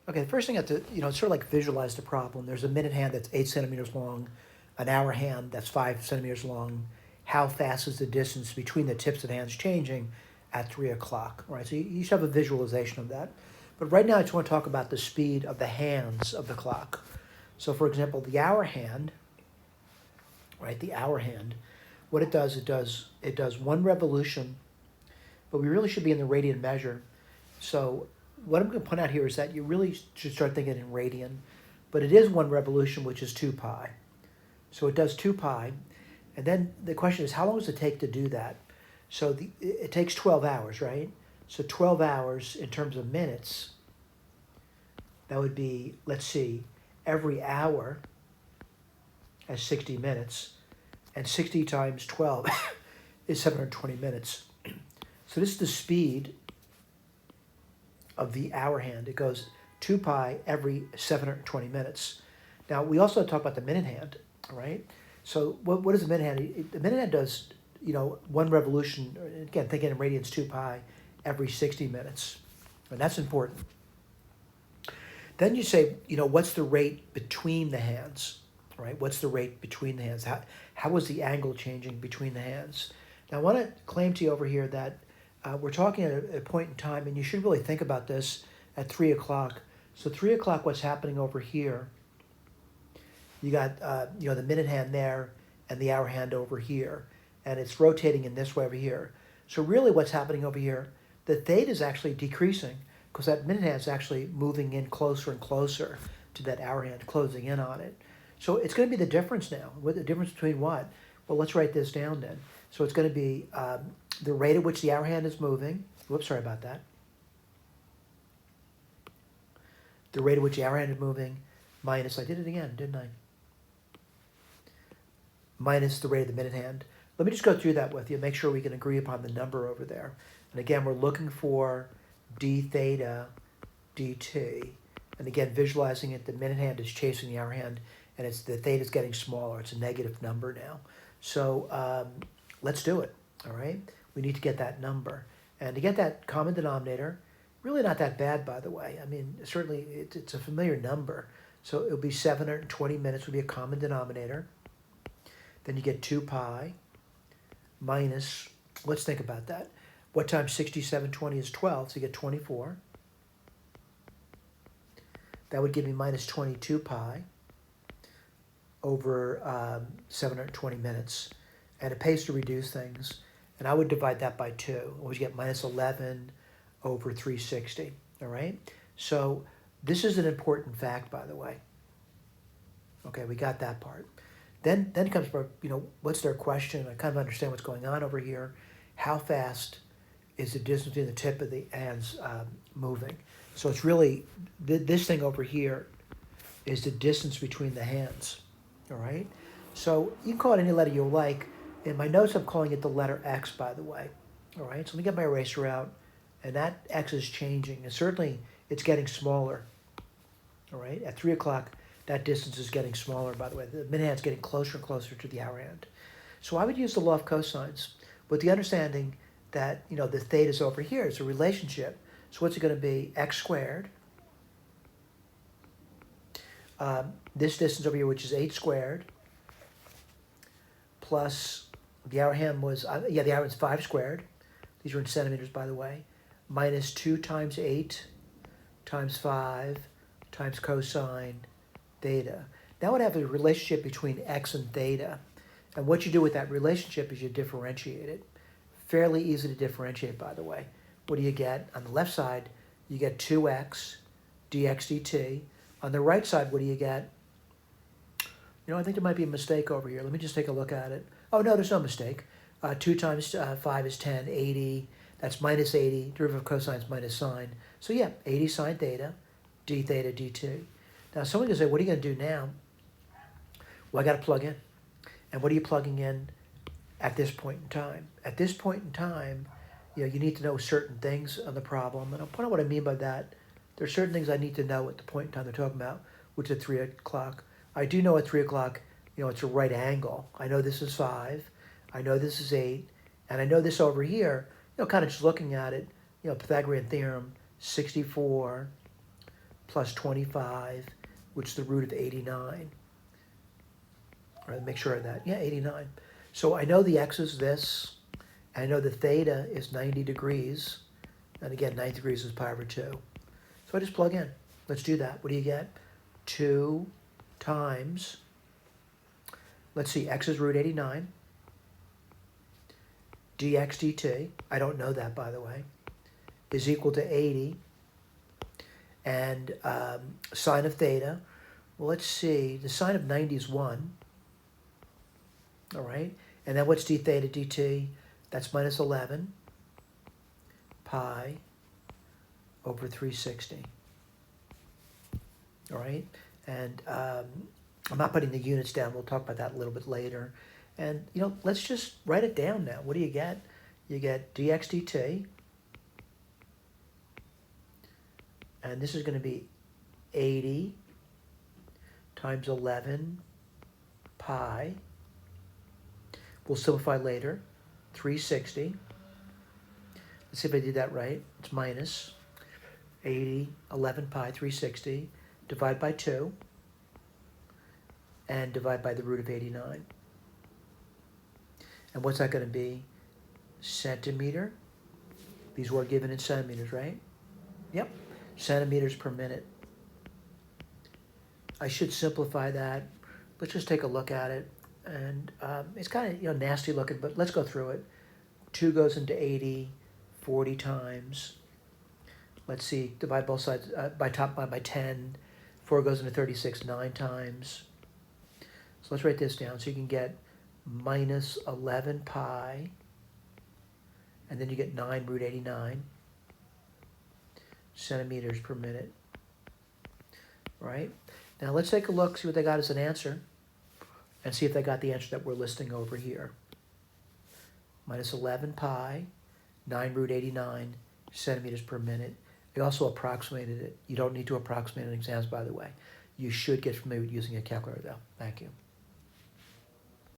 Okay, the first thing I have to, sort of like visualize the problem. There's a minute hand that's 8 centimeters long, an hour hand that's 5 centimeters long. How fast is the distance between the tips of the hands changing at 3 o'clock, right? So you should have a visualization of that. But right now I just want to talk about the speed of the hands of the clock. So for example, the hour hand, right? The hour hand, what it does one revolution, but we really should be in the radian measure. So what I'm going to point out here is that you really should start thinking in radian, but it is one revolution, which is 2 pi. So it does 2 pi, and then the question is, how long does it take to do that? So it takes 12 hours, right? So 12 hours in terms of minutes, that would be, let's see, every hour has 60 minutes, and 60 times 12 is 720 minutes. So this is the speed of the hour hand. It goes 2 pi every 720 minutes. Now, we also talk about the minute hand, right? So what is the minute hand? The minute hand does, one revolution, again, thinking in radians, 2 pi every 60 minutes. And that's important. Then you say, what's the rate between the hands, right? What's the rate between the hands? How is the angle changing between the hands? Now, I want to claim to you over here that we're talking at a point in time, and you should really think about this at 3 o'clock. So 3 o'clock, what's happening over here? You got, the minute hand there and the hour hand over here, and it's rotating in this way over here. So really what's happening over here, the theta is actually decreasing because that minute hand is actually moving in closer and closer to that hour hand, closing in on it. So it's going to be the difference now. What the difference between what? Well, let's write this down then. So it's going to be the rate at which the hour hand is moving. Whoops, sorry about that. The rate at which the hour hand is moving minus, I did it again, didn't I? Minus the rate of the minute hand. Let me just go through that with you, make sure we can agree upon the number over there. And again, we're looking for d theta dt. And again, visualizing it, the minute hand is chasing the hour hand, and the theta is getting smaller. It's a negative number now. So let's do it, all right? We need to get that number. And to get that common denominator, really not that bad, by the way. I mean, certainly it's a familiar number. So it'll be 720 minutes would be a common denominator. Then you get 2 pi minus, let's think about that. What times 6720 is 12, so you get 24. That would give me minus 22 pi over 720 minutes. And it pays to reduce things. And I would divide that by 2. We get minus 11 over 360, all right? So this is an important fact, by the way. Okay, we got that part. Then comes, what's their question? I kind of understand what's going on over here. How fast is the distance between the tip of the hands moving? So it's really, this thing over here is the distance between the hands, all right? So you can call it any letter you like. In my notes, I'm calling it the letter X, by the way, all right? So let me get my eraser out, and that X is changing, and certainly it's getting smaller, all right? At 3 o'clock, that distance is getting smaller, by the way. The minute hand's getting closer and closer to the hour hand. So I would use the law of cosines with the understanding that, the theta is over here. It's a relationship. So what's it going to be? X squared. This distance over here, which is 8 squared, plus the hour hand was, the hour hand's 5 squared. These are in centimeters, by the way. Minus 2 times 8 times 5 times cosine theta. Now what happens is a relationship between x and theta. And what you do with that relationship is you differentiate it. Fairly easy to differentiate, by the way. What do you get? On the left side, you get 2x dx dt. On the right side, what do you get? I think there might be a mistake over here. Let me just take a look at it. Oh, no, there's no mistake. 2 times 5 is 10, 80. That's minus 80. Derivative of cosine is minus sine. So yeah, 80 sine theta, d theta dt. Now, someone can say, what are you going to do now? Well, I got to plug in. And what are you plugging in at this point in time? At this point in time, you need to know certain things on the problem. And I'll point out what I mean by that. There are certain things I need to know at the point in time they're talking about, which is at 3 o'clock. I do know at 3 o'clock, it's a right angle. I know this is 5. I know this is 8. And I know this over here, kind of just looking at it, Pythagorean theorem, 64 plus 25, which is the root of 89. All right, make sure of that. Yeah, 89. So I know the x is this. I know the theta is 90 degrees. And again, 90 degrees is pi over 2. So I just plug in. Let's do that. What do you get? 2 times, let's see, x is root 89. Dx dt, I don't know that, by the way, is equal to 80. And sine of theta, well, let's see, the sine of 90 is 1. All right, and then what's d theta dt? That's minus 11 pi over 360. All right, and I'm not putting the units down. We'll talk about that a little bit later. And, you know, let's just write it down now. What do you get? You get dx dt, and this is going to be 80 times 11 pi. We'll simplify later. 360. Let's see if I did that right. It's minus 80, 11 pi, 360. Divide by 2. And divide by the root of 89. And what's that going to be? Centimeter. These were given in centimeters, right? Yep. Centimeters per minute. I should simplify that. Let's just take a look at it. And it's kind of, you know, nasty looking, but let's go through it. 2 goes into 80, 40 times. Let's see, divide both sides by 10. 4 goes into 36, 9 times. So let's write this down. So you can get minus 11 pi, and then you get 9 root 89 centimeters per minute. Right? Now let's take a look, see what they got as an answer, and see if they got the answer that we're listing over here. Minus 11 pi, 9 root 89 centimeters per minute. They also approximated it. You don't need to approximate in exams, by the way. You should get familiar with using a calculator, though. Thank you.